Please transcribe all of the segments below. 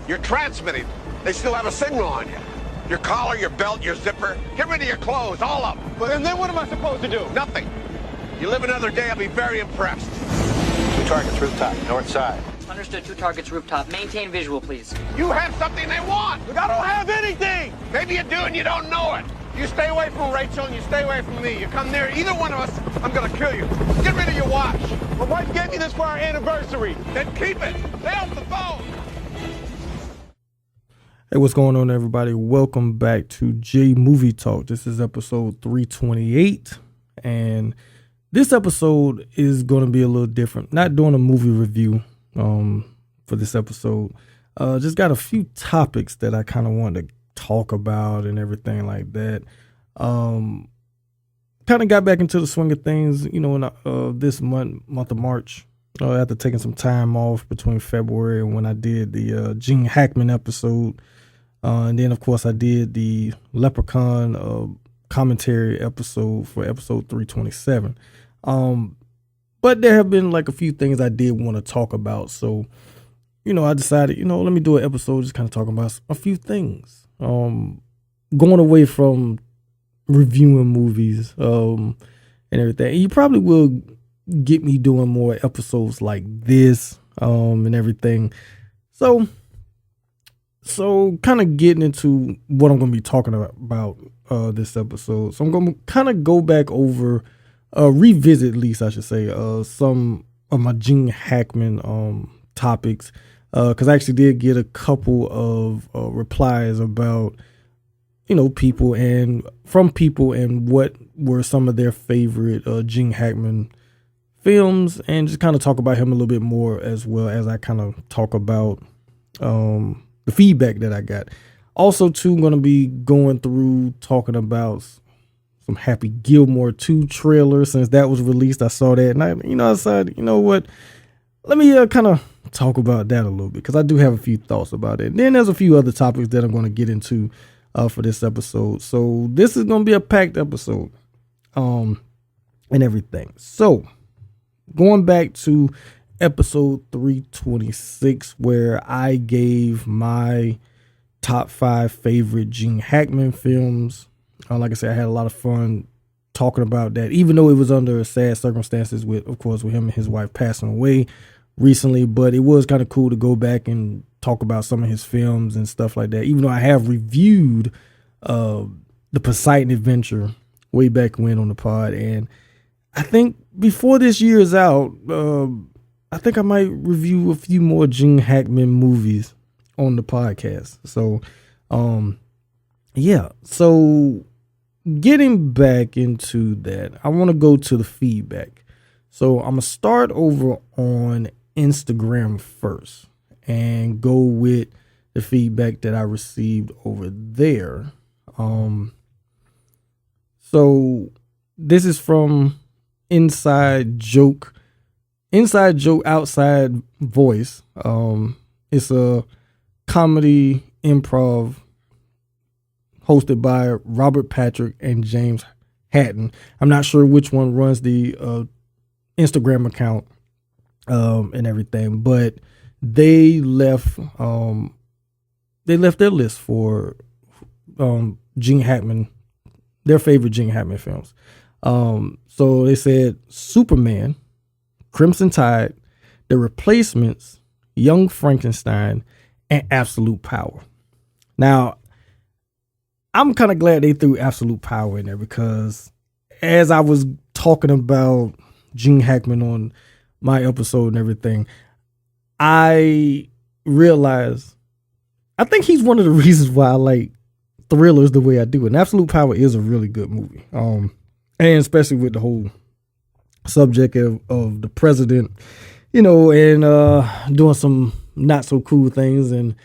You're transmitting. They still have a signal on you. Your collar, your belt, your zipper. Get rid of your clothes, all of them. Well, and then what am I supposed to do? Nothing. You live another day, I'll be very impressed. 2 targets, rooftop, north side. Understood, 2 targets, rooftop. Maintain visual, please. You have something they want. Look, I don't have anything. Maybe you do and you don't know it. You stay away from Rachel and you stay away from me. You come near either one of us, I'm gonna kill you. Get rid of your watch. My wife gave me this for our anniversary. Then keep it. Stay off the phone. Hey, what's going on, everybody? Welcome back to J Movie Talk. This is episode 328, and this episode is going to be a little different. Not doing a movie review for this episode. Just got a few topics that I kind of wanted to talk about and everything like that. Kind of got back into the swing of things, you know, in this month of March. After taking some time off between February and when I did the Gene Hackman episode. And then, of course, I did the Leprechaun commentary episode for episode 327. But there have been like a few things I did want to talk about. So, you know, I decided, let me do an episode just kind of talking about a few things. Going away from reviewing movies and everything. And you probably will get me doing more episodes like this and everything. So kind of getting into what I'm going to be talking about this episode. So I'm going to kind of go back over, revisit at least I should say, some of my Gene Hackman topics. Because I actually did get a couple of replies about, people and what were some of their favorite Gene Hackman films, and just kind of talk about him a little bit more as well as I kind of talk about the feedback that I got. Also, too, going to be going through talking about some Happy Gilmore 2 trailer since that was released. I saw that and I decided, what, let me kind of talk about that a little bit because I do have a few thoughts about it. And then there's a few other topics that I'm going to get into for this episode. So this is going to be a packed episode and everything. So going back to episode 326, where I gave my top 5 favorite Gene Hackman films. Like I said, I had a lot of fun talking about that, even though it was under sad circumstances with him and his wife passing away recently. But it was kind of cool to go back and talk about some of his films and stuff like that, even though I have reviewed the Poseidon Adventure way back when on the pod. And I think before this year is out, I think I might review a few more Gene Hackman movies on the podcast. So, yeah. So getting back into that, I want to go to the feedback. So I'm going to start over on Instagram first and go with the feedback that I received over there. So this is from Inside Joke, Outside Voice. It's a comedy improv hosted by Robert Patrick and James Hatton. I'm not sure which one runs the Instagram account and everything, but they left their list for Gene Hackman, their favorite Gene Hackman films. So they said Superman, Crimson Tide, The Replacements, Young Frankenstein, and Absolute Power. Now, I'm kind of glad they threw Absolute Power in there because as I was talking about Gene Hackman on my episode and everything, I realized I think he's one of the reasons why I like thrillers the way I do. And Absolute Power is a really good movie. And especially with the whole subject of the president, and doing some not so cool things and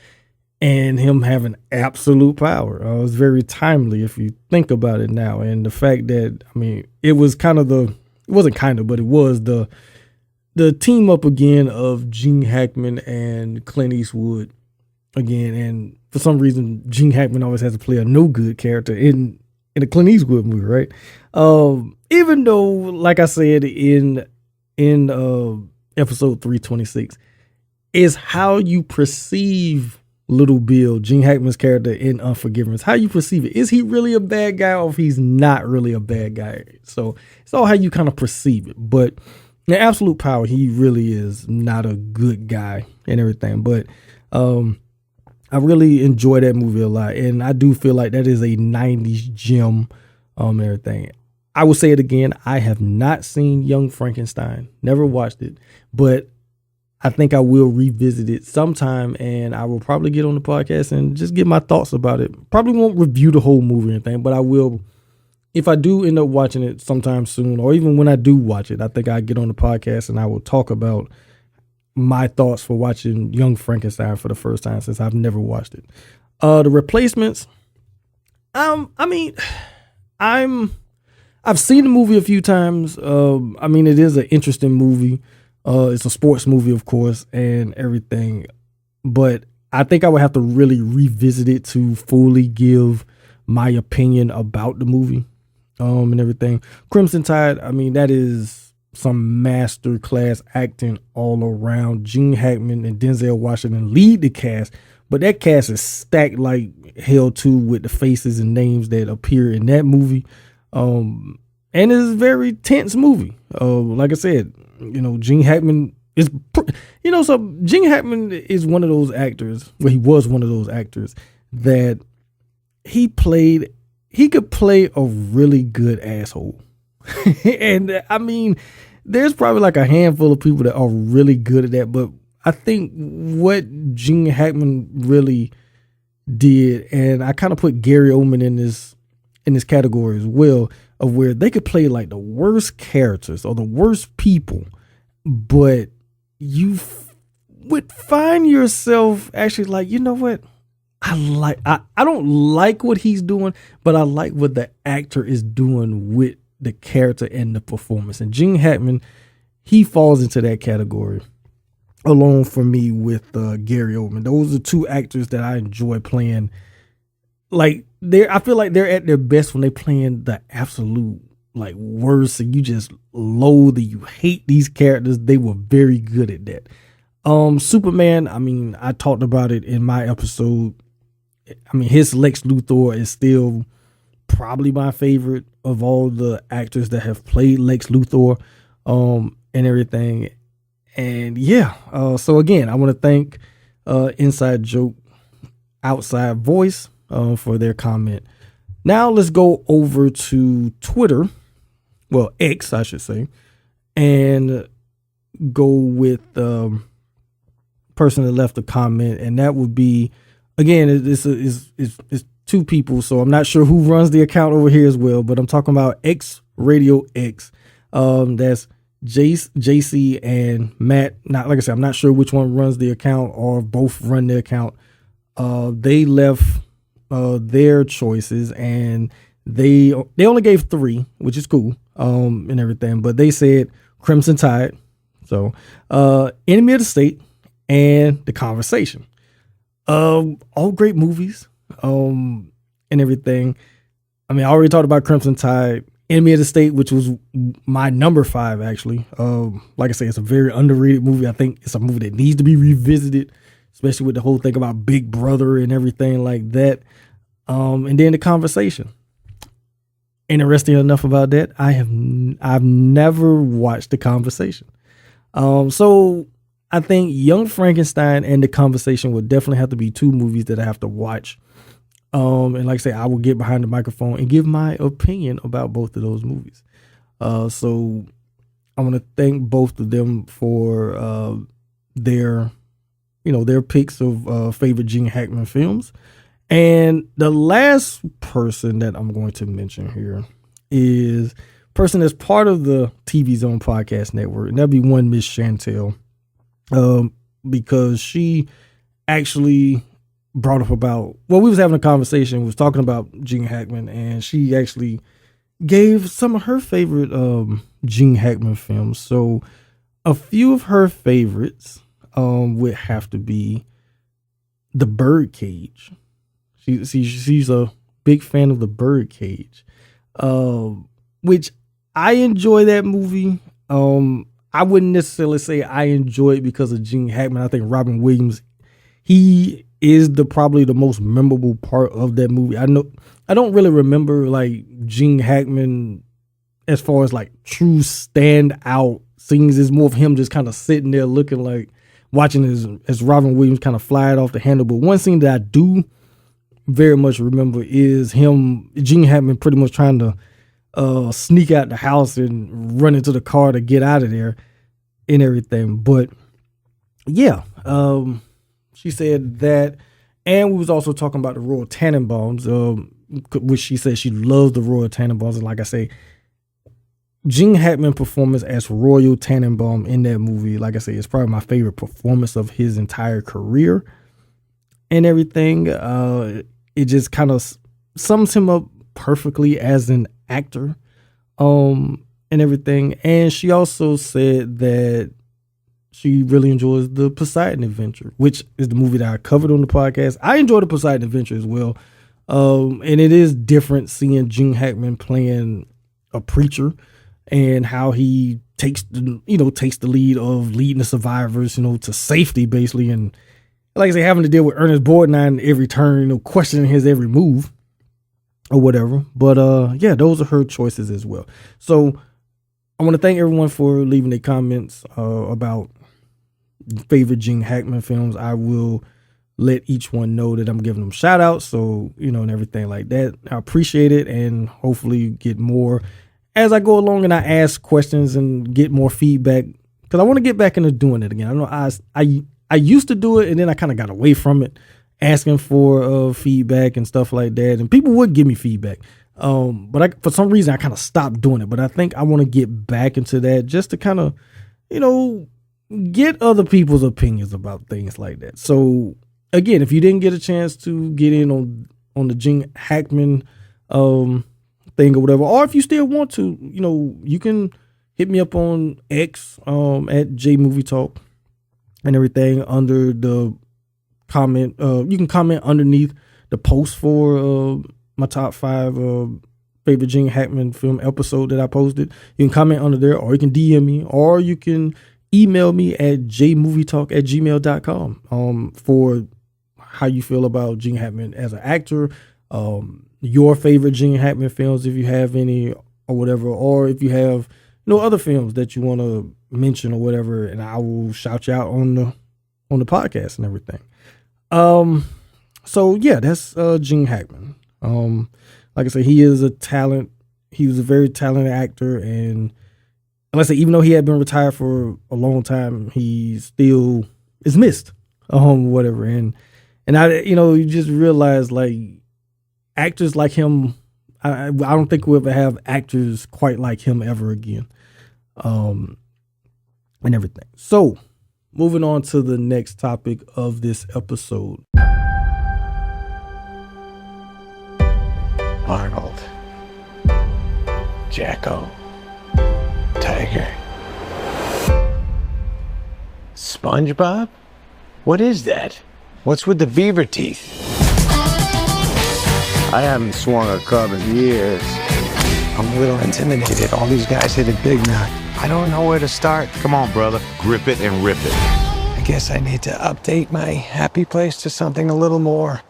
him having absolute power. It was very timely if you think about it now. And the fact that, it was the team up again of Gene Hackman and Clint Eastwood again. And for some reason, Gene Hackman always has to play a no good character in a Clint Eastwood movie, right? Even though, like I said in episode 326, is how you perceive Little Bill, Gene Hackman's character in Unforgiveness, how you perceive it. Is he really a bad guy, or if he's not really a bad guy? So it's all how you kind of perceive it. But in absolute power, he really is not a good guy and everything. But I really enjoy that movie a lot, and I do feel like that is a 90s gem and everything. I will say it again, I have not seen Young Frankenstein, never watched it, but I think I will revisit it sometime, and I will probably get on the podcast and just get my thoughts about it. Probably won't review the whole movie or anything, but I will, if I do end up watching it sometime soon, or even when I do watch it, I think I'll get on the podcast and I will talk about my thoughts for watching Young Frankenstein for the first time, since I've never watched it. The Replacements, I've seen the movie a few times. It is an interesting movie. It's a sports movie, of course, and everything. But I think I would have to really revisit it to fully give my opinion about the movie and everything. Crimson Tide, that is some master class acting all around. Gene Hackman and Denzel Washington lead the cast, but that cast is stacked like hell too, with the faces and names that appear in that movie. And it's a very tense movie. Like I said, Gene Hackman is, Gene Hackman is one of those actors, he was one of those actors that he could play a really good asshole. And there's probably like a handful of people that are really good at that, but I think what Gene Hackman really did, and I kind of put Gary Oldman in this category as well, of where they could play like the worst characters or the worst people, but you would find yourself actually like, you know what? I don't like what he's doing, but I like what the actor is doing with the character and the performance. And Gene Hackman, he falls into that category along for me with Gary Oldman. Those are two actors that I enjoy playing. Like I feel like they're at their best when they playing the absolute like worst, and you just loathe and you hate these characters. They were very good at that. Superman, I talked about it in my episode. His Lex Luthor is still probably my favorite of all the actors that have played Lex Luthor and everything. And so again, I want to thank Inside Joke, Outside Voice for their comment. Now let's go over to Twitter, well, X, I should say, and go with the person that left a comment, and that would be, again, it's two people, so I'm not sure who runs the account over here as well, but I'm talking about X Radio X. That's JC and Matt. Not, like I said, I'm not sure which one runs the account or both run the account. They left their choices, and they only gave 3, which is cool, and everything, but they said Crimson Tide, so Enemy of the State, and The Conversation. All great movies, and everything. I already talked about Crimson Tide. Enemy of the State, which was my number 5, actually. Like I say, it's a very underrated movie. I think it's a movie that needs to be revisited, especially with the whole thing about Big Brother and everything like that. And then The Conversation. Interesting enough about that, I've never watched The Conversation. So I think Young Frankenstein and The Conversation would definitely have to be 2 movies that I have to watch. And like I say, I will get behind the microphone and give my opinion about both of those movies. So I want to thank both of them for their picks of favorite Gene Hackman films. And the last person that I'm going to mention here is a person that's part of the TV Zone Podcast Network, and that'd be one Miss Chantel, because she actually brought up about, we was having a conversation, we was talking about Gene Hackman, and she actually gave some of her favorite Gene Hackman films. So a few of her favorites would have to be The Birdcage. She's a big fan of The Birdcage, which I enjoy that movie. I wouldn't necessarily say I enjoy it because of Gene Hackman. I think Robin Williams, he is probably the most memorable part of that movie. I don't really remember like Gene Hackman as far as like true standout scenes. It's more of him just kind of sitting there looking like watching as Robin Williams kind of fly it off the handle. But one scene that I do very much remember is Gene Hackman pretty much trying to sneak out the house and run into the car to get out of there and everything. But yeah, she said that, and we was also talking about the Royal Tannenbaums, which she said she loves the Royal Tannenbaums. And like I say, Gene Hackman performance as Royal Tannenbaum in that movie, like I say, is probably my favorite performance of his entire career and everything. It just kind of sums him up perfectly as an actor, and everything. And she also said that she really enjoys the Poseidon Adventure, which is the movie that I covered on the podcast. I enjoy the Poseidon Adventure as well. And it is different seeing Gene Hackman playing a preacher and how he takes the lead of leading the survivors, to safety basically. And like I say, having to deal with Ernest Borgnine every turn, questioning his every move or whatever. But yeah, those are her choices as well. So I want to thank everyone for leaving their comments about favorite Gene Hackman films. I will let each one know that I'm giving them shout outs. So, and everything like that. I appreciate it, and hopefully get more as I go along and I ask questions and get more feedback, because I want to get back into doing it again. I know I used to do it, and then I kind of got away from it, asking for feedback and stuff like that. And people would give me feedback. But for some reason, I kind of stopped doing it. But I think I want to get back into that just to kind of, get other people's opinions about things like that. So, again, if you didn't get a chance to get in on the Gene Hackman thing or whatever, or if you still want to, you can hit me up on X at JMovieTalk and everything under the comment. You can comment underneath the post for my top 5 favorite Gene Hackman film episode that I posted. You can comment under there, or you can DM me, or you can email me at jmovietalk@gmail.com for how you feel about Gene Hackman as an actor, your favorite Gene Hackman films if you have any or whatever, or if you have other films that you want to mention or whatever, and I will shout you out on the podcast and everything. So yeah, that's Gene Hackman. Like I said, he is a talent. He was a very talented actor, and like I say, even though he had been retired for a long time, he still is missed. Whatever, and I, you just realize like actors like him. I don't think we'll ever have actors quite like him ever again. And everything. So, moving on to the next topic of this episode. Arnold, Jacko, Tiger, SpongeBob? What is that? What's with the beaver teeth? I haven't swung a club in years. I'm a little intimidated. All these guys hit it big now. I don't know where to start. Come on, brother. Grip it and rip it. I guess I need to update my happy place to something a little more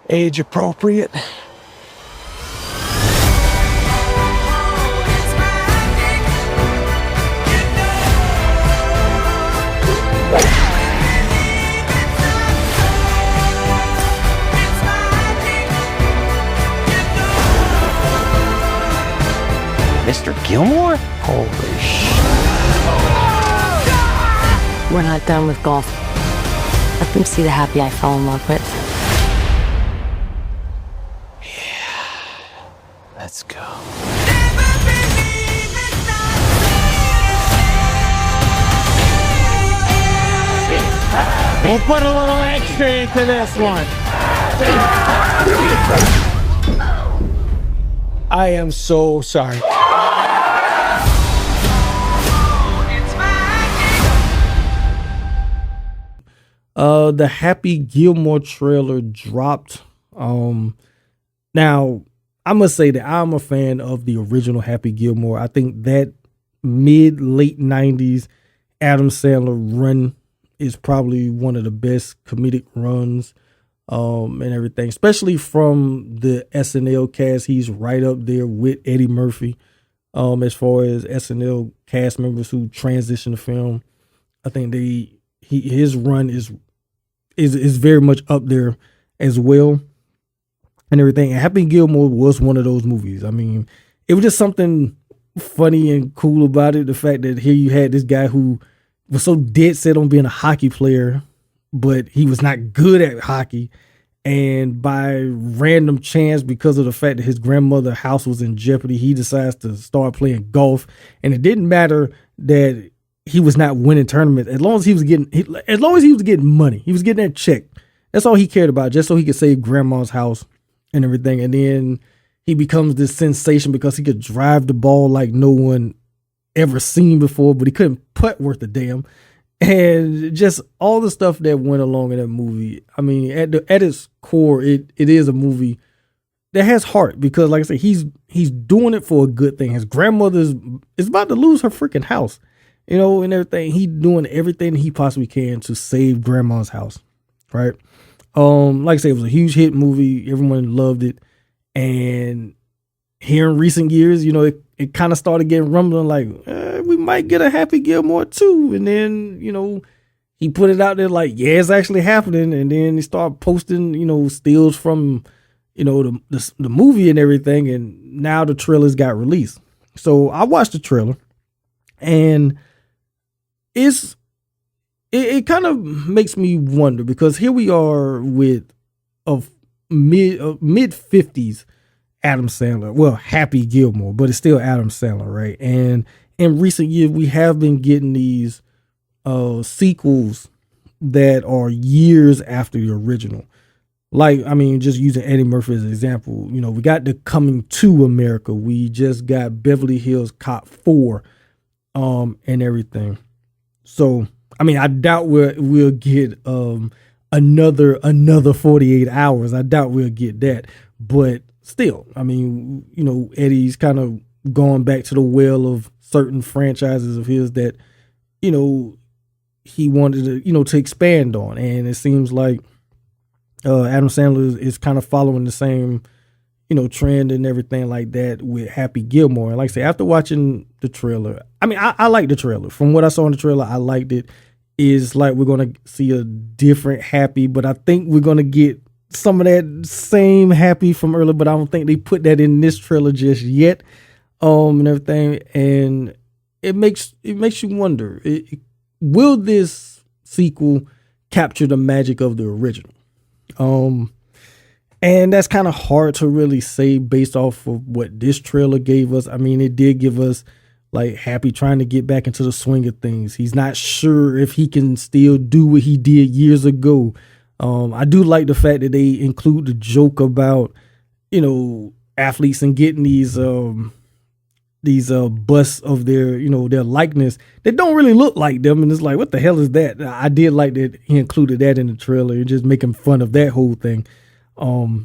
age appropriate. Mr. Gilmore? Holy shit. We're not done with golf. Let them see the happy I fell in love with. Yeah. Let's go. We'll put a little extra into this one. I am so sorry. The Happy Gilmore trailer dropped. Now I must say that I'm a fan of the original Happy Gilmore. I think that late 90s Adam Sandler run is probably one of the best comedic runs and everything, especially from the SNL cast. He's right up there with Eddie Murphy, as far as SNL cast members who transition to film. I think his run is very much up there as well, and everything. And Happy Gilmore was one of those movies. I mean, it was just something funny and cool about it. The fact that here you had this guy who was so dead set on being a hockey player, but he was not good at hockey. And by random chance, because of the fact that his grandmother's house was in jeopardy, he decides to start playing golf. And it didn't matter that he was not winning tournaments. As long as he was getting money, he was getting that check. That's all he cared about, just so he could save grandma's house and everything. And then he becomes this sensation because he could drive the ball like no one ever seen before, but he couldn't putt worth a damn. And just all the stuff that went along in that movie. I mean, at its core, it is a movie that has heart, because, like I said, he's doing it for a good thing. His grandmother is about to lose her freaking house, and everything. He's doing everything he possibly can to save grandma's house, right? Like I said, it was a huge hit movie. Everyone loved it. And here in recent years, it kind of started getting rumbling like, we might get a Happy Gilmore 2. And then, he put it out there like, yeah, it's actually happening. And then he started posting, stills from, the movie and everything. And now the trailers got released. So I watched the trailer, and it kind of makes me wonder, because here we are with a mid 50s Adam Sandler. Well, Happy Gilmore, but it's still Adam Sandler, right? And in recent years, we have been getting these sequels that are years after the original. Like, I mean, just using Eddie Murphy as an example, we got the Coming to America. We just got Beverly Hills Cop 4, and everything. So, I mean, I doubt we'll get another 48 hours. I doubt we'll get that. But still, I mean, Eddie's kind of going back to the well of certain franchises of his that, he wanted to expand on. And it seems like Adam Sandler is kind of following the same, trend and everything like that with Happy Gilmore. And like I say, after watching the trailer, I mean, I like the trailer. From what I saw in the trailer, I liked it. Is like we're going to see a different Happy, but I think we're going to get some of that same Happy from earlier, but I don't think they put that in this trailer just yet, and everything. And it makes you wonder, will this sequel capture the magic of the original? And that's kind of hard to really say based off of what this trailer gave us. I mean, it did give us like Happy trying to get back into the swing of things. He's not sure if he can still do what he did years ago. I do like the fact that they include the joke about, athletes and getting these busts of their likeness that don't really look like them. And it's like, what the hell is that? I did like that he included that in the trailer and just making fun of that whole thing. And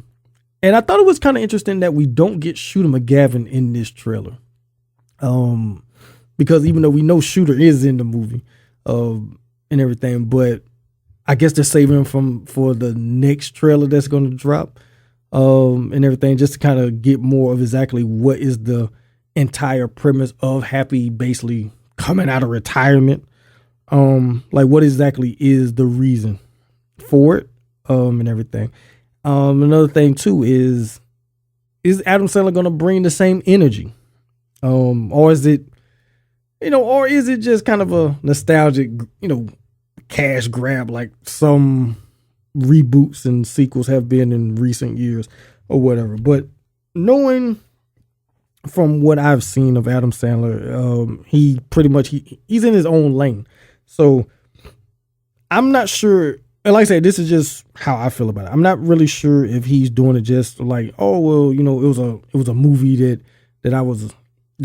I thought it was kind of interesting that we don't get Shooter McGavin in this trailer. Because even though we know Shooter is in the movie, and everything, but I guess they're saving him for the next trailer that's going to drop, and everything, just to kind of get more of exactly what is the entire premise of Happy basically coming out of retirement. Like what exactly is the reason for it, and everything. Another thing too is Adam Sandler going to bring the same energy? Or is it, or is it just kind of a nostalgic, cash grab like some reboots and sequels have been in recent years or whatever? But knowing from what I've seen of Adam Sandler, he pretty much, he's in his own lane. So I'm not sure. And like I said, this is just how I feel about it. I'm not really sure if he's doing it just like, oh, well, it was a movie that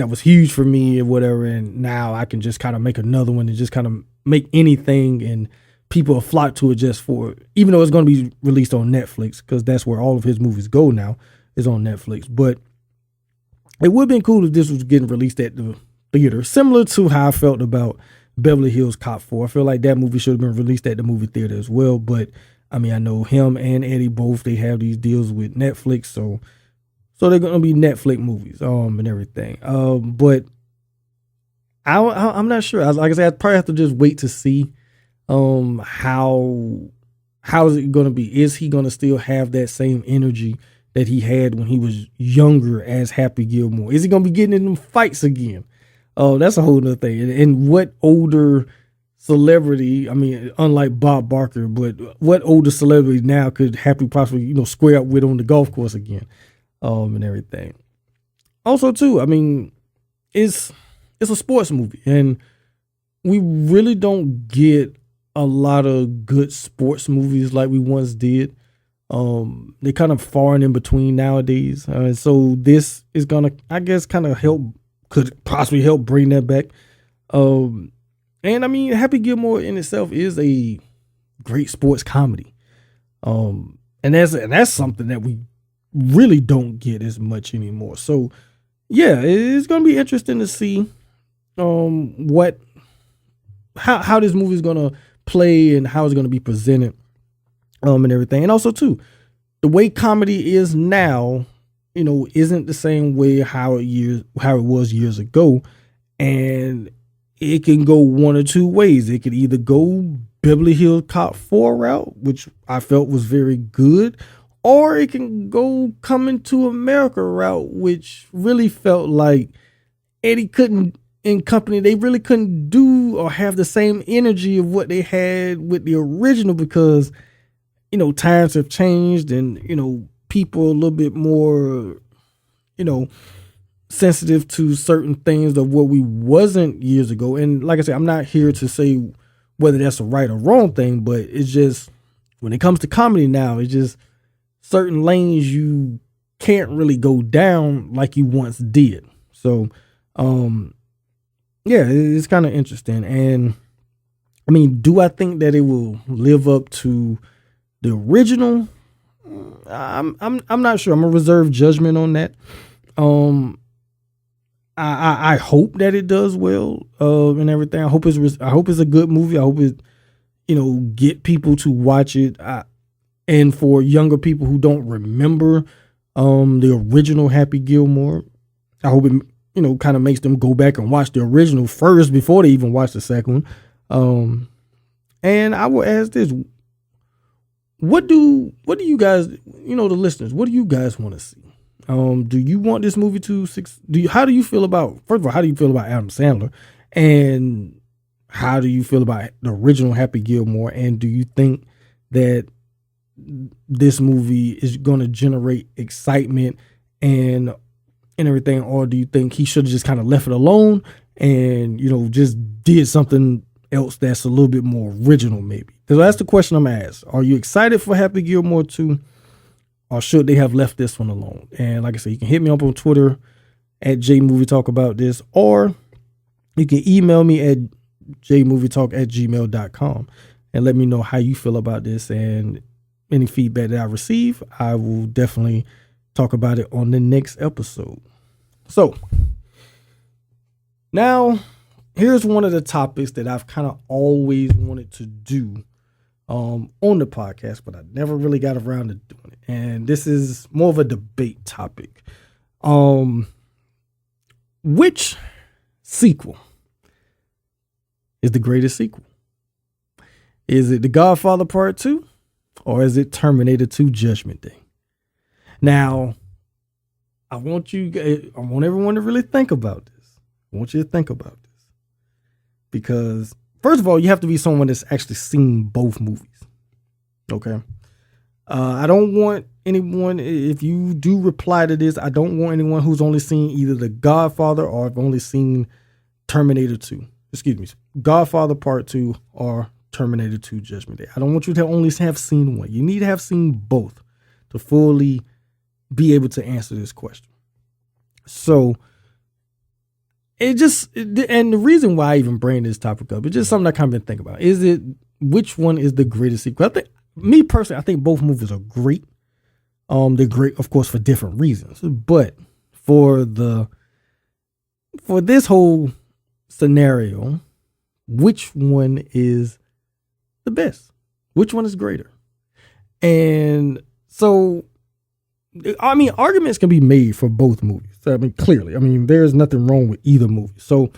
was huge for me or whatever, and now I can just kind of make another one and just kind of make anything, and people will flock to it just for it, even though it's going to be released on Netflix, because that's where all of his movies go now, is on Netflix. But it would have been cool if this was getting released at the theater, similar to how I felt about Beverly Hills Cop 4. I feel like that movie should have been released at the movie theater as well, but I mean, I know him and Eddie both, they have these deals with Netflix, so they're gonna be Netflix movies, and everything. But I'm not sure. Like I said, I'd probably have to just wait to see, how is it gonna be? Is he gonna still have that same energy that he had when he was younger as Happy Gilmore? Is he gonna be getting in them fights again? Oh, that's a whole nother thing. And what older celebrity, I mean, unlike Bob Barker, but what older celebrity now could Happy possibly, square up with on the golf course again, and everything. Also, too, I mean, it's a sports movie, and we really don't get a lot of good sports movies like we once did. They're kind of far and in between nowadays. So this is gonna, I guess, kind of could possibly help bring that back. And I mean, Happy Gilmore in itself is a great sports comedy. And that's something that we really don't get as much anymore. So yeah, it's gonna be interesting to see how this movie is gonna play and how it's gonna be presented, and everything. And also too, the way comedy is now, isn't the same way how it was years ago. And it can go one or two ways. It could either go Beverly Hills Cop 4 route, which I felt was very good, or it can go Coming to America route, which really felt like Eddie couldn't, in company, they really couldn't do or have the same energy of what they had with the original, because, times have changed and, people are a little bit more, sensitive to certain things of what we wasn't years ago. And like I said, I'm not here to say whether that's a right or wrong thing, but it's just, when it comes to comedy now, it's just certain lanes you can't really go down like you once did. So, yeah, it's kind of interesting. And I mean, do I think that it will live up to the original? I'm not sure. I'm gonna reserve judgment on that. I hope that it does well, and everything. I hope it's a good movie. I hope it, get people to watch it. And for younger people who don't remember, the original Happy Gilmore, I hope it, kind of makes them go back and watch the original first before they even watch the second one. And I will ask this: what do you guys, the listeners, what do you guys want to see? Do you want this movie to how do you feel about, first of all, how do you feel about Adam Sandler? And how do you feel about the original Happy Gilmore? And do you think that this movie is going to generate excitement and everything? Or do you think he should have just kind of left it alone and, just did something else that's a little bit more original maybe? Because that's the question I'm asked. Are you excited for Happy Gilmore 2? Or should they have left this one alone? And like I said, you can hit me up on Twitter at JMovieTalk about this, or you can email me at jmovietalk@gmail.com and let me know how you feel about this, and any feedback that I receive, I will definitely talk about it on the next episode. So now here's one of the topics that I've kind of always wanted to do on the podcast, but I never really got around to doing it. And this is more of a debate topic. Which sequel is the greatest sequel? Is it The Godfather Part 2, or is it Terminator 2 Judgment Day? Now, I want everyone to really think about this. I want you to think about this, because first of all, you have to be someone that's actually seen both movies. Okay. I don't want anyone, if you do reply to this, I don't want anyone who's only seen either The Godfather or have only seen Terminator 2. Excuse me, Godfather Part 2 or Terminator 2 Judgment Day. I don't want you to only have seen one. You need to have seen both to fully be able to answer this question. So and the reason why I even bring this topic up, it's just something I kind of been thinking about. Which one is the greatest sequel? Me personally, I think both movies are great. They're great, of course, for different reasons. But for this whole scenario, which one is the best? Which one is greater? And so, I mean, arguments can be made for both movies. I mean, clearly, I mean, there's nothing wrong with either movie. So,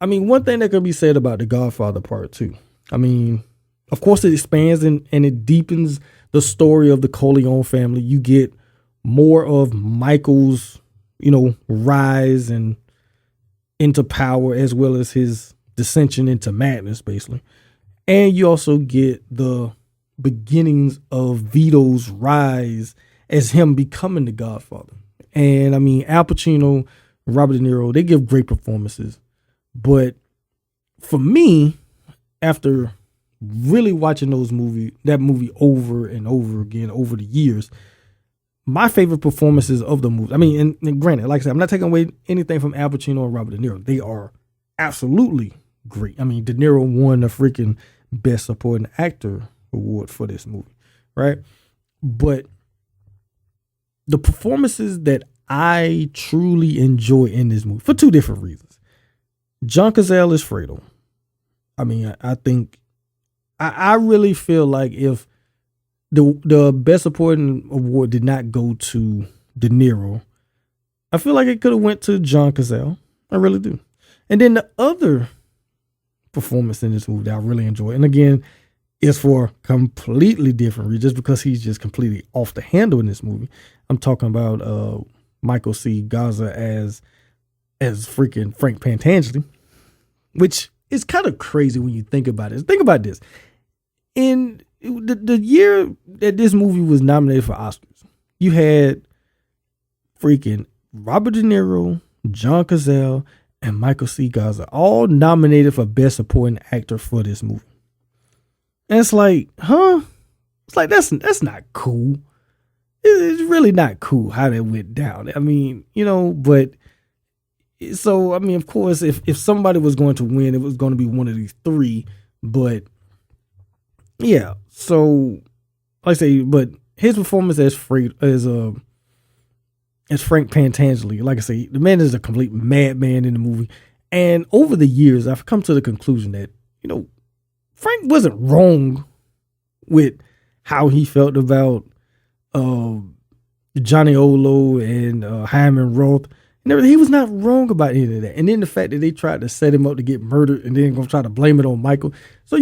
I mean, one thing that could be said about The Godfather Part 2, I mean, of course it expands and it deepens the story of the Corleone family. You get more of Michael's, rise and into power, as well as his dissension into madness, basically. And you also get the beginnings of Vito's rise as him becoming the Godfather. And I mean, Al Pacino, Robert De Niro, they give great performances. But for me, after really watching that movie over and over again over the years, my favorite performances of the movie, I mean, and granted, like I said, I'm not taking away anything from Al Pacino and Robert De Niro. They are absolutely great. I mean, De Niro won the freaking Best Supporting Actor award for this movie, right? But the performances that I truly enjoy in this movie, for two different reasons. John Cazale is Fredo. I mean, I think, I really feel like if the Best Supporting Award did not go to De Niro, I feel like it could have went to John Cazale. I really do. And then the other performance in this movie that I really enjoy, and again, is for completely different reasons, just because he's just completely off the handle in this movie. I'm talking about Michael C. Gaza as freaking Frank Pantangeli, which is kind of crazy when you think about it. Think about this. In the year that this movie was nominated for Oscars, you had freaking Robert De Niro, John Cazale, and Michael C. Gaza all nominated for Best Supporting Actor for this movie. And it's like, huh? It's like, that's not cool. It's really not cool how that went down. I mean, but so, I mean, of course, if somebody was going to win, it was going to be one of these three. But yeah, so like I say, but his performance as Frank Pantangeli, like I say, the man is a complete madman in the movie. And over the years, I've come to the conclusion that, Frank wasn't wrong with how he felt about Johnny Olo and Hyman Roth and everything. He was not wrong about any of that. And then the fact that they tried to set him up to get murdered and then gonna try to blame it on Michael. So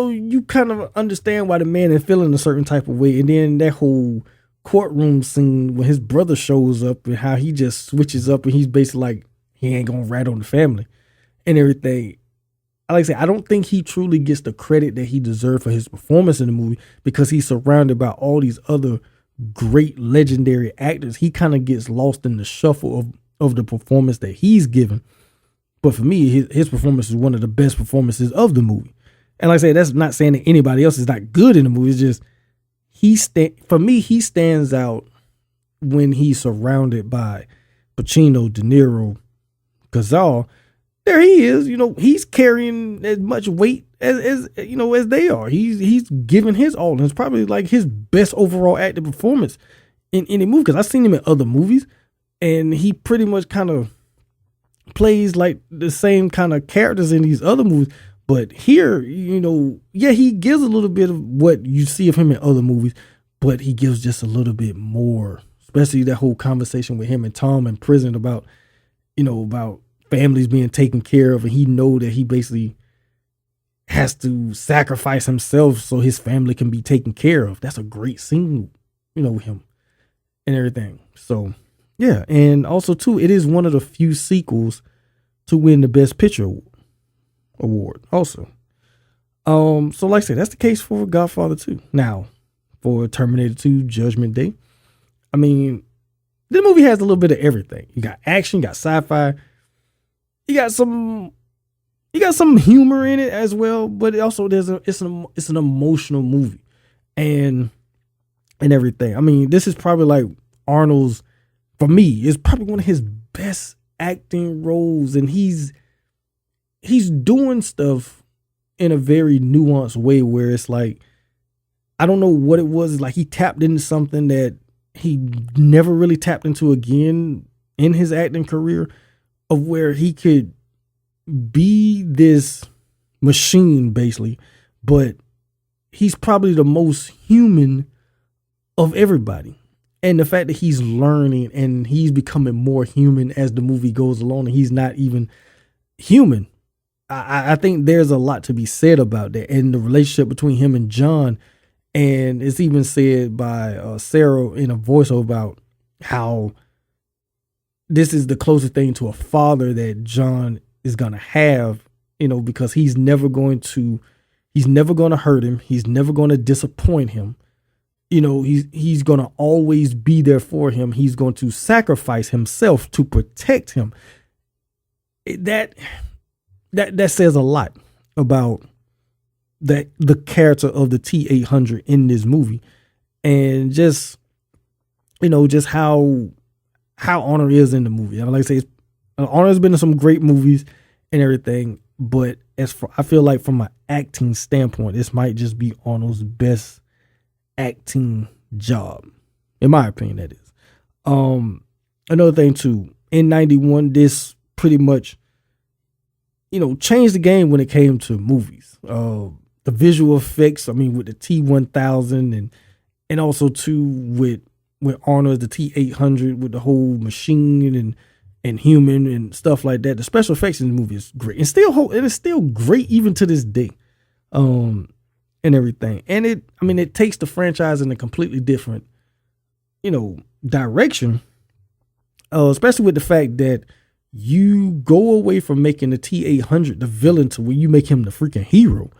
you kind of understand why the man is feeling a certain type of way. And then that whole courtroom scene when his brother shows up and how he just switches up and he's basically like, he ain't gonna rat on the family and everything. Like I say, I don't think he truly gets the credit that he deserved for his performance in the movie because he's surrounded by all these other great legendary actors. He kind of gets lost in the shuffle of the performance that he's given. But for me, his performance is one of the best performances of the movie. And like I say, that's not saying that anybody else is not good in the movie. It's just for me, he stands out when he's surrounded by Pacino, De Niro, Cazale. There he is, he's carrying as much weight as they are. He's giving his all. And it's probably like his best overall acting performance in any movie. Because I've seen him in other movies and he pretty much kind of plays like the same kind of characters in these other movies. But here, he gives a little bit of what you see of him in other movies, but he gives just a little bit more, especially that whole conversation with him and Tom in prison about families being taken care of, and he know that he basically has to sacrifice himself so his family can be taken care of. That's a great scene, with him and everything. So yeah, and also too, it is one of the few sequels to win the Best Picture award also. So like I said, that's the case for Godfather 2. Now, for Terminator 2 Judgment Day, I mean, the movie has a little bit of everything. You got action, you got sci-fi, you got some humor in it as well, but also it's an emotional movie and everything. I mean, this is probably like Arnold's, for me, is probably one of his best acting roles, and he's doing stuff in a very nuanced way where it's like, I don't know what it was. It's like he tapped into something that he never really tapped into again in his acting career, of where he could be this machine basically, but he's probably the most human of everybody. And the fact that he's learning and he's becoming more human as the movie goes along, and he's not even human. I think there's a lot to be said about that, and the relationship between him and John. And it's even said by Sarah in a voiceover about how this is the closest thing to a father that John is going to have, because he's never going to hurt him. He's never going to disappoint him. He's going to always be there for him. He's going to sacrifice himself to protect him. That says a lot about the character of the T-800 in this movie, and just how Honor is in the movie. I mean, like I say, Honor has been in some great movies and everything, but I feel like from an acting standpoint, this might just be Arnold's best acting job, in my opinion. That is. Another thing too, in '91, this pretty much changed the game when it came to movies. The visual effects, with the T-1000 and also too with Arnold, the T-800, with the whole machine and human and stuff like that. The special effects in the movie is great, and it's still great even to this day, and everything. And it takes the franchise in a completely different, direction, especially with the fact that you go away from making the T-800 the villain to where you make him the freaking hero.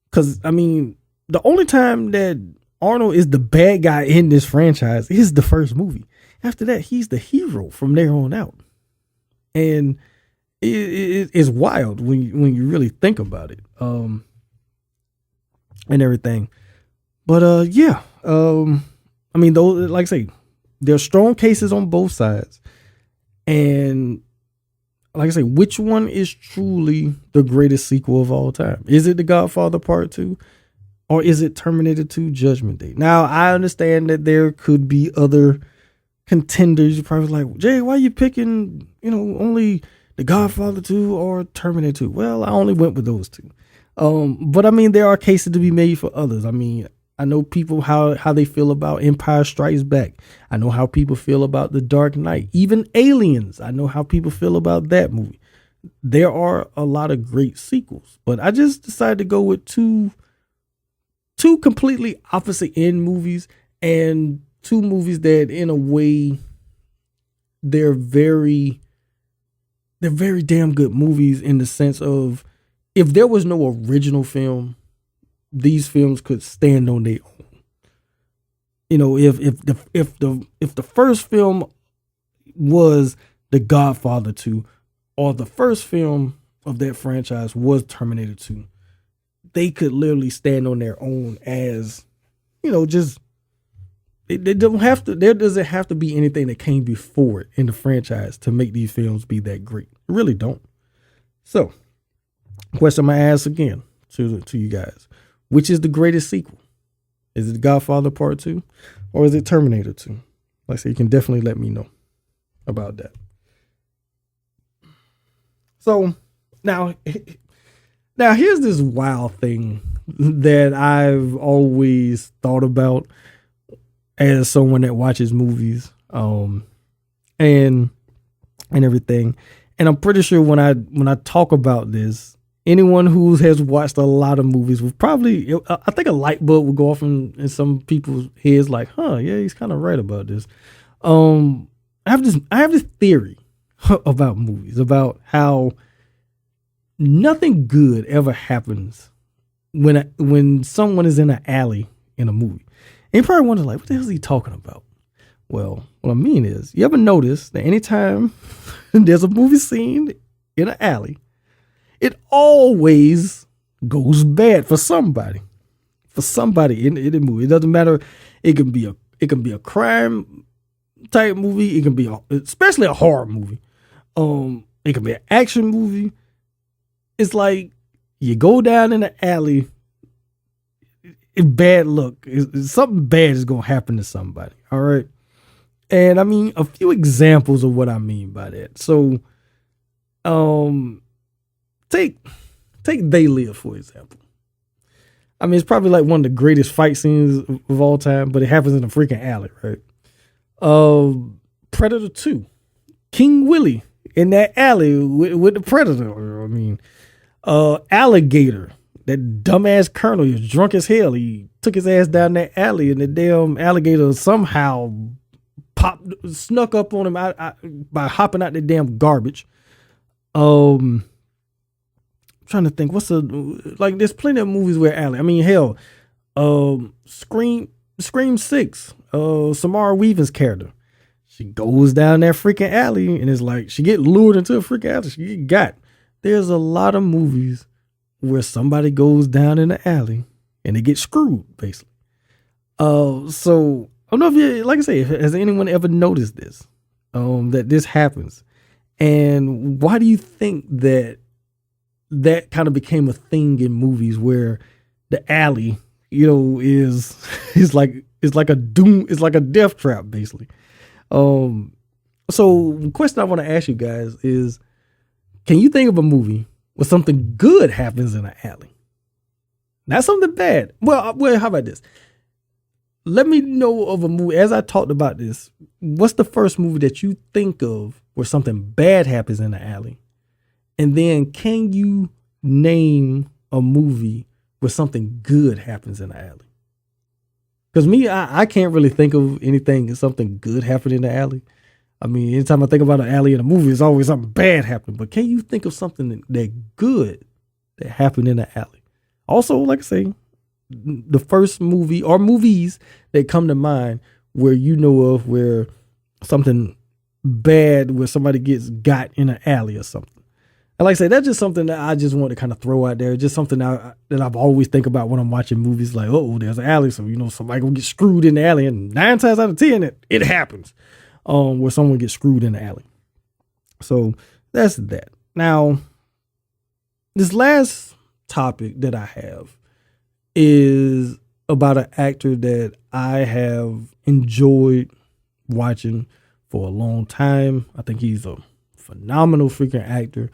Because, the only time that Arnold is the bad guy in this franchise is the first movie. After that, he's the hero from there on out. And it's wild when you really think about it, and everything. But, those, like I say, there are strong cases on both sides. And like I say, which one is truly the greatest sequel of all time? Is it The Godfather Part 2? Or is it Terminator 2 Judgment Day? Now, I understand that there could be other contenders. You're probably like, Jay, why are you picking, only The Godfather 2 or Terminator 2? Well, I only went with those two. But there are cases to be made for others. I know people how they feel about Empire Strikes Back. I know how people feel about The Dark Knight. Even Aliens, I know how people feel about that movie. There are a lot of great sequels, but I just decided to go with two completely opposite end movies, and two movies that in a way they're very damn good movies, in the sense of, if there was no original film, these films could stand on their own. If the first film was The Godfather 2, or the first film of that franchise was Terminator 2, they could literally stand on their own as, just, they don't have to. There doesn't have to be anything that came before it in the franchise to make these films be that great. It really don't. So, question I ask again to you guys. Which is the greatest sequel? Is it Godfather Part 2 or is it Terminator 2? Like I said, you can definitely let me know about that. So now here's this wild thing that I've always thought about as someone that watches movies, and everything. And I'm pretty sure when I talk about this, anyone who has watched a lot of movies will probably, I think a light bulb will go off in some people's heads, like, yeah, he's kind of right about this. I have this theory about movies, about how nothing good ever happens when someone is in an alley in a movie. And you probably wonder, like, what the hell is he talking about? Well, what I mean is, you ever notice that anytime there's a movie scene in an alley, it always goes bad for somebody. For somebody in the movie. It doesn't matter. It can be a crime type movie. It can be especially a horror movie. It can be an action movie. It's like you go down in the alley, it's bad luck. Something bad is gonna happen to somebody. All right. And I mean, a few examples of what I mean by that. So, take They Live, for example. I mean, it's probably like one of the greatest fight scenes of all time, but it happens in a freaking alley, right? Predator 2, King Willie in that alley with the Predator. I mean, Alligator, that dumbass colonel, he was drunk as hell. He took his ass down that alley, and the damn alligator somehow snuck up on him by hopping out the damn garbage. I'm trying to think, there's plenty of movies where alley. I mean, hell, Scream 6, Samara Weaving's character. She goes down that freaking alley, and it's like she get lured into a freaking alley. She get got. There's a lot of movies where somebody goes down in the alley and they get screwed, basically. So I don't know if you, like I say, has anyone ever noticed this? That this happens, and why do you think that kind of became a thing in movies where the alley, is like a death trap, basically. So the question I want to ask you guys is, can you think of a movie where something good happens in an alley? Not something bad. Well, how about this? Let me know of a movie, as I talked about this, what's the first movie that you think of where something bad happens in the alley? And then can you name a movie where something good happens in the alley? Because me, I can't really think of something good happening in the alley. I mean, anytime I think about an alley in a movie, it's always something bad happening. But can you think of something that good that happened in the alley? Also, like I say, the first movie or movies that come to mind where you know of where something bad, where somebody gets got in an alley or something. And like I say, that's just something that I just want to kind of throw out there. Just something that I've always think about when I'm watching movies, like, oh, there's an alley. So, somebody gonna get screwed in the alley. And 9 times out of 10, it happens. Where someone gets screwed in the alley. So that's that. Now, this last topic that I have is about an actor that I have enjoyed watching for a long time. I think he's a phenomenal freaking actor.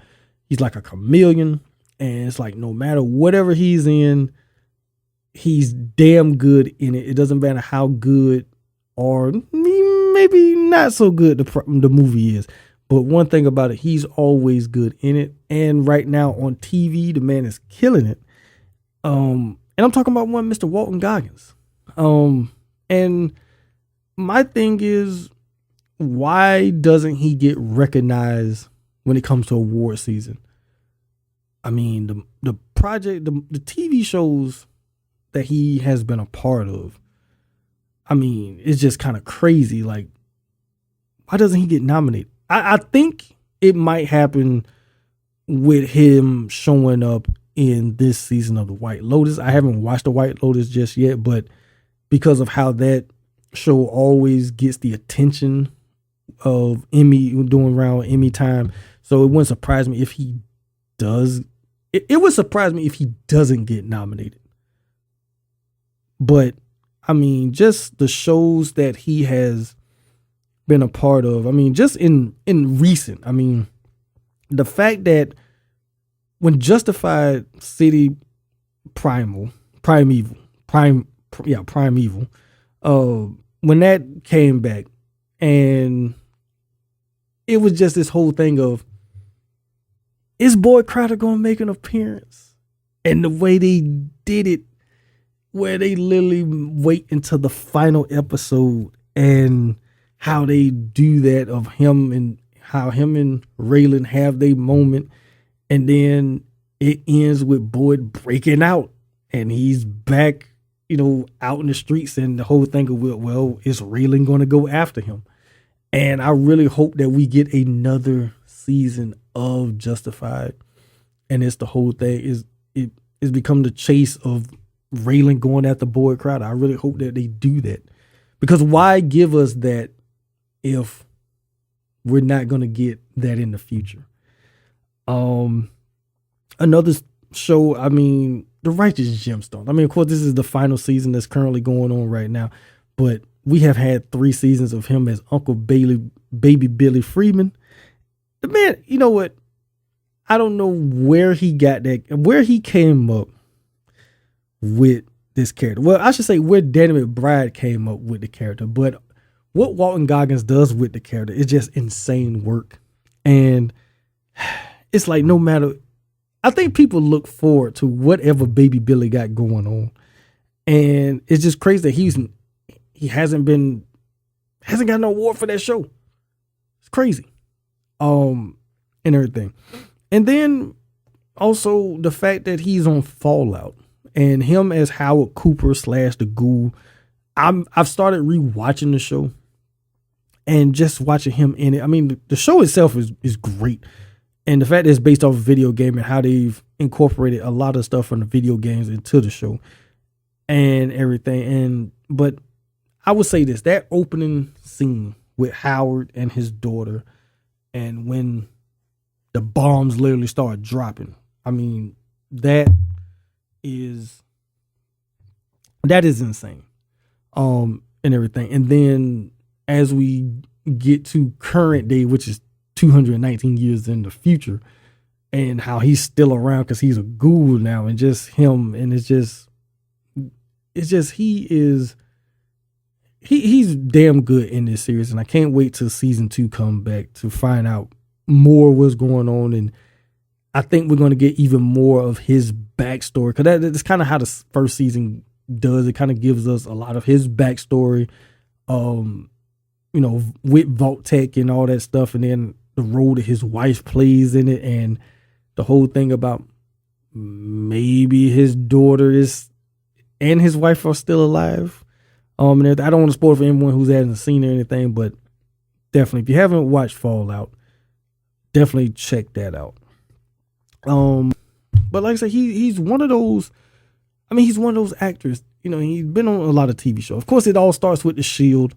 He's like a chameleon, and it's like no matter whatever he's in, he's damn good in it. It doesn't matter how good or maybe not so good the movie is. But one thing about it, he's always good in it. And right now on TV, the man is killing it. And I'm talking about one Mr. Walton Goggins. And my thing is, why doesn't he get recognized when it comes to award season? I mean, the project, the TV shows that he has been a part of, I mean, it's just kind of crazy. Like, why doesn't he get nominated? I think it might happen with him showing up in this season of The White Lotus. I haven't watched The White Lotus just yet, but because of how that show always gets the attention of Emmy, doing around Emmy time, so it wouldn't surprise me if he does. It would surprise me if he doesn't get nominated. But I mean, just the shows that he has been a part of. I mean, just in recent. I mean, the fact that when Justified City Primeval, when that came back, and it was just this whole thing of, is Boyd Crowder gonna make an appearance? And the way they did it, where they literally wait until the final episode, and how they do that of him, and how him and Raylan have their moment, and then it ends with Boyd breaking out, and he's back, out in the streets, and the whole thing of, well, is Raylan going to go after him? And I really hope that we get another season of Justified, and it's the whole thing it's become the chase of Raylan going after Boyd Crowder. I really hope that they do that, because why give us that if we're not going to get that in the future? Another show, I mean, The Righteous Gemstones. I mean, of course, this is the final season that's currently going on right now, but we have had 3 seasons of him as Uncle Baby Billy Freeman. The man, you know what? I don't know where he got that, where he came up with this character. Well, I should say where Danny McBride came up with the character, but what Walton Goggins does with the character is just insane work. And it's like, no matter, I think people look forward to whatever Baby Billy got going on. And it's just crazy that he hasn't got no award for that show. It's crazy. And everything. And then also the fact that he's on Fallout and him as Howard Cooper / the Ghoul. I've started rewatching the show and just watching him in it. I mean, the show itself is great. And the fact that it's based off a video game and how they've incorporated a lot of stuff from the video games into the show and everything. But I would say this, that opening scene with Howard and his daughter, and when the bombs literally start dropping, I mean, that is insane. And everything. And then as we get to current day, which is 219 years in the future, and how he's still around because he's a ghoul now, and just him, and it's just he's damn good in this series, and I can't wait till season 2 come back to find out more what's going on. And I think we're going to get even more of his backstory, because that's kind of how the first season does. It kind of gives us a lot of his backstory, with Vault Tech and all that stuff, and then the role that his wife plays in it, and the whole thing about maybe his daughter and his wife are still alive. And I don't want to spoil for anyone who's hasn't seen or anything, but definitely, if you haven't watched Fallout, definitely check that out. But like I said, he's one of those. I mean, he's one of those actors. He's been on a lot of TV shows. Of course, it all starts with The Shield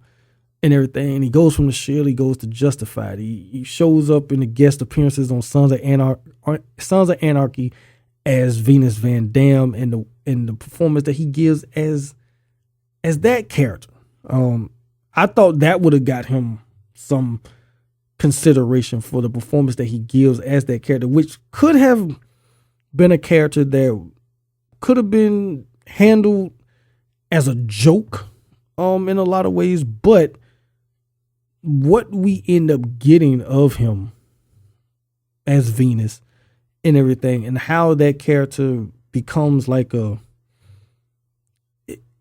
and everything. And he goes from The Shield, he goes to Justified. He shows up in the guest appearances on Sons of Anarchy as Venus Van Dam, and the performance that he gives as that character. I thought that would have got him some consideration for the performance that he gives as that character, which could have been a character that could have been handled as a joke in a lot of ways, but what we end up getting of him as Venus and everything, and how that character becomes like a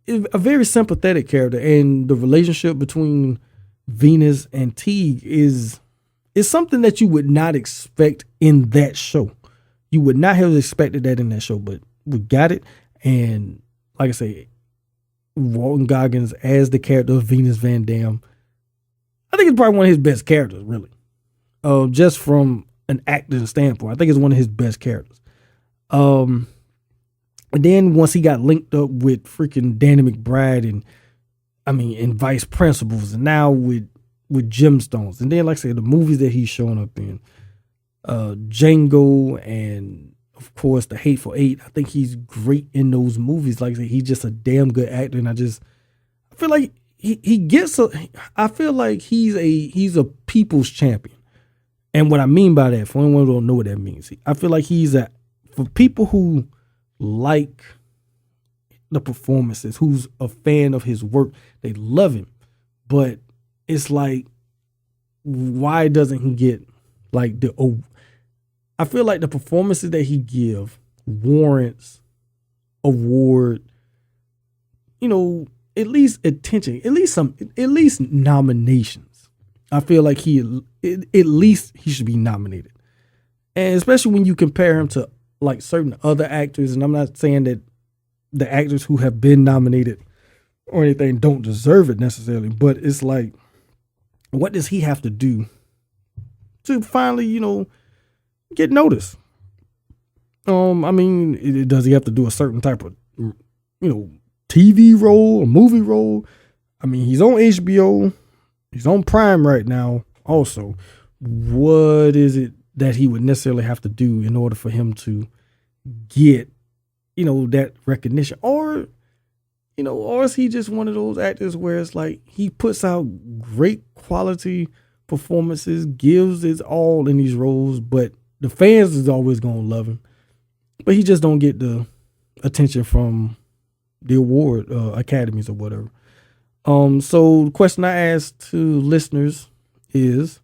very sympathetic character, and the relationship between Venus and Teague is something that you would not expect in that show. You would not have expected that in that show, but we got it. And like I say, Walton Goggins as the character of Venus Van Dam, I think it's probably one of his best characters, really. Just from an acting standpoint, I think it's one of his best characters. And then once he got linked up with freaking Danny McBride and Vice Principals, and now with Gemstones, and then like I said, the movies that he's showing up in, Django, and of course The Hateful Eight. I think he's great in those movies. Like I said, he's just a damn good actor, and I feel like I feel like he's a people's champion. And what I mean by that, for anyone who don't know what that means, I feel like for people who like the performances, who's a fan of his work, they love him. But it's like, why doesn't he get like I feel like the performances that he give warrants award, at least attention, at least nominations. I feel like at least he should be nominated. And especially when you compare him to like certain other actors, and I'm not saying that the actors who have been nominated or anything don't deserve it necessarily, but it's like, what does he have to do to finally, get noticed? Does he have to do a certain type of, TV role, a movie role? I mean, he's on HBO, he's on Prime right now also. What is it that he would necessarily have to do in order for him to get, that recognition? Or is he just one of those actors where it's like he puts out great quality performances, gives his all in these roles, but the fans is always going to love him, but he just don't get the attention from the award academies or whatever. So the question I asked to listeners is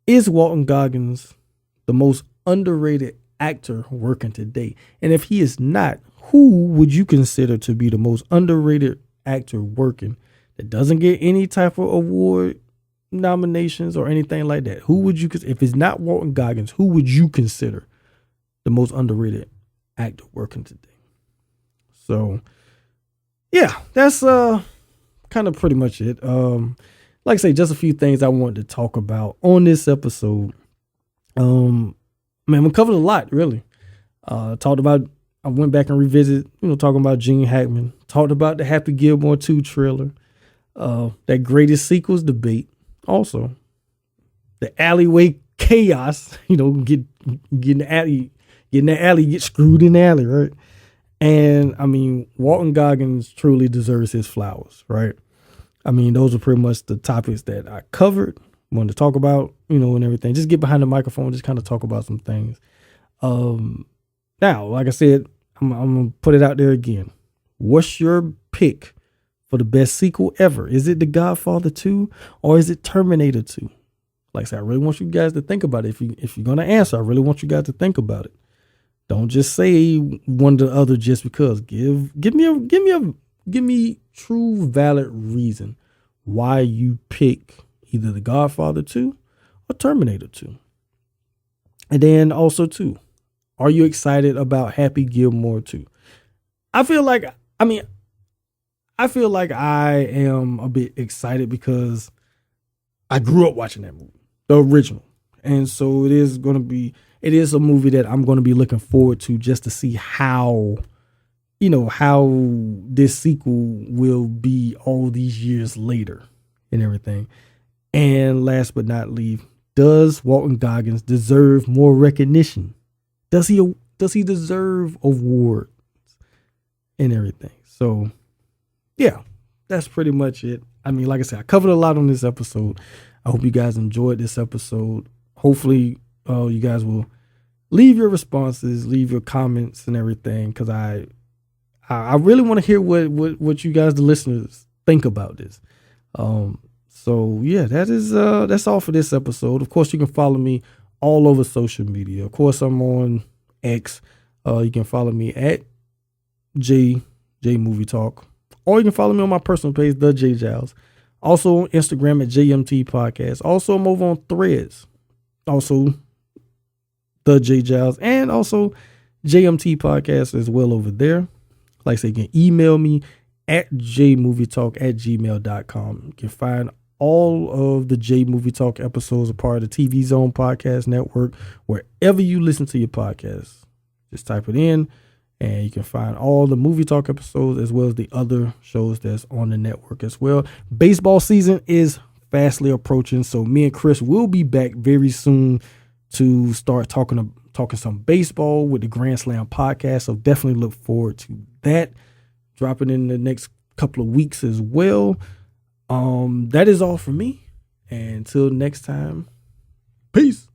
Walton Goggins the most underrated actor working today? And if he is not, who would you consider to be the most underrated actor working that doesn't get any type of award nominations or anything like that? Who would you, if it's not Walton Goggins, who would you consider the most underrated actor working today? So yeah, that's kind of pretty much it. Like I say, just a few things I wanted to talk about on this episode. Man, we covered a lot, really. I went back and revisited, talking about Gene Hackman, talked about the Happy Gilmore 2 trailer, that greatest sequels debate, also the alleyway chaos, get in the alley, get screwed in the alley, right? And I mean, Walton Goggins truly deserves his flowers, right? I mean, those are pretty much the topics that I covered, wanted to talk about, and everything. Just get behind the microphone, just kind of talk about some things. Now, like I said, I'm going to put it out there again. What's your pick for the best sequel ever? Is it The Godfather 2 or is it Terminator 2? Like I said, I really want you guys to think about it. If you're going to answer, I really want you guys to think about it. Don't just say one or the other just because. Give me true valid reason why you pick either The Godfather 2 or Terminator 2. And then also too, are you excited about Happy Gilmore 2? I feel like I am a bit excited because I grew up watching that movie, the original. And so it is a movie that I'm going to be looking forward to just to see how this sequel will be all these years later and everything. And last but not least, does Walton Goggins deserve more recognition? Does he deserve awards and everything? So yeah, that's pretty much it. I mean, like I said, I covered a lot on this episode. I hope you guys enjoyed this episode. Hopefully you guys will leave your responses, leave your comments and everything, because I really want to hear what you guys, the listeners, think about this. So yeah, that's all for this episode. Of course, you can follow me all over social media. Of course, I'm on X. You can follow me at J Movie Talk, or you can follow me on my personal page, The J Giles. Also on Instagram at JMT Podcast. Also, I'm over on Threads. Also, The J Giles, and also JMT Podcast as well over there. Like I said, you can email me at jmovietalk@gmail.com. You can find all of the J Movie Talk episodes are part of the TV Zone Podcast Network, wherever you listen to your podcasts. Just type it in, and you can find all the Movie Talk episodes as well as the other shows that's on the network as well. Baseball season is fastly approaching, so me and Chris will be back very soon to start talking some baseball with the Grand Slam podcast. So definitely look forward to that dropping in the next couple of weeks as well. That is all for me. And until next time, peace.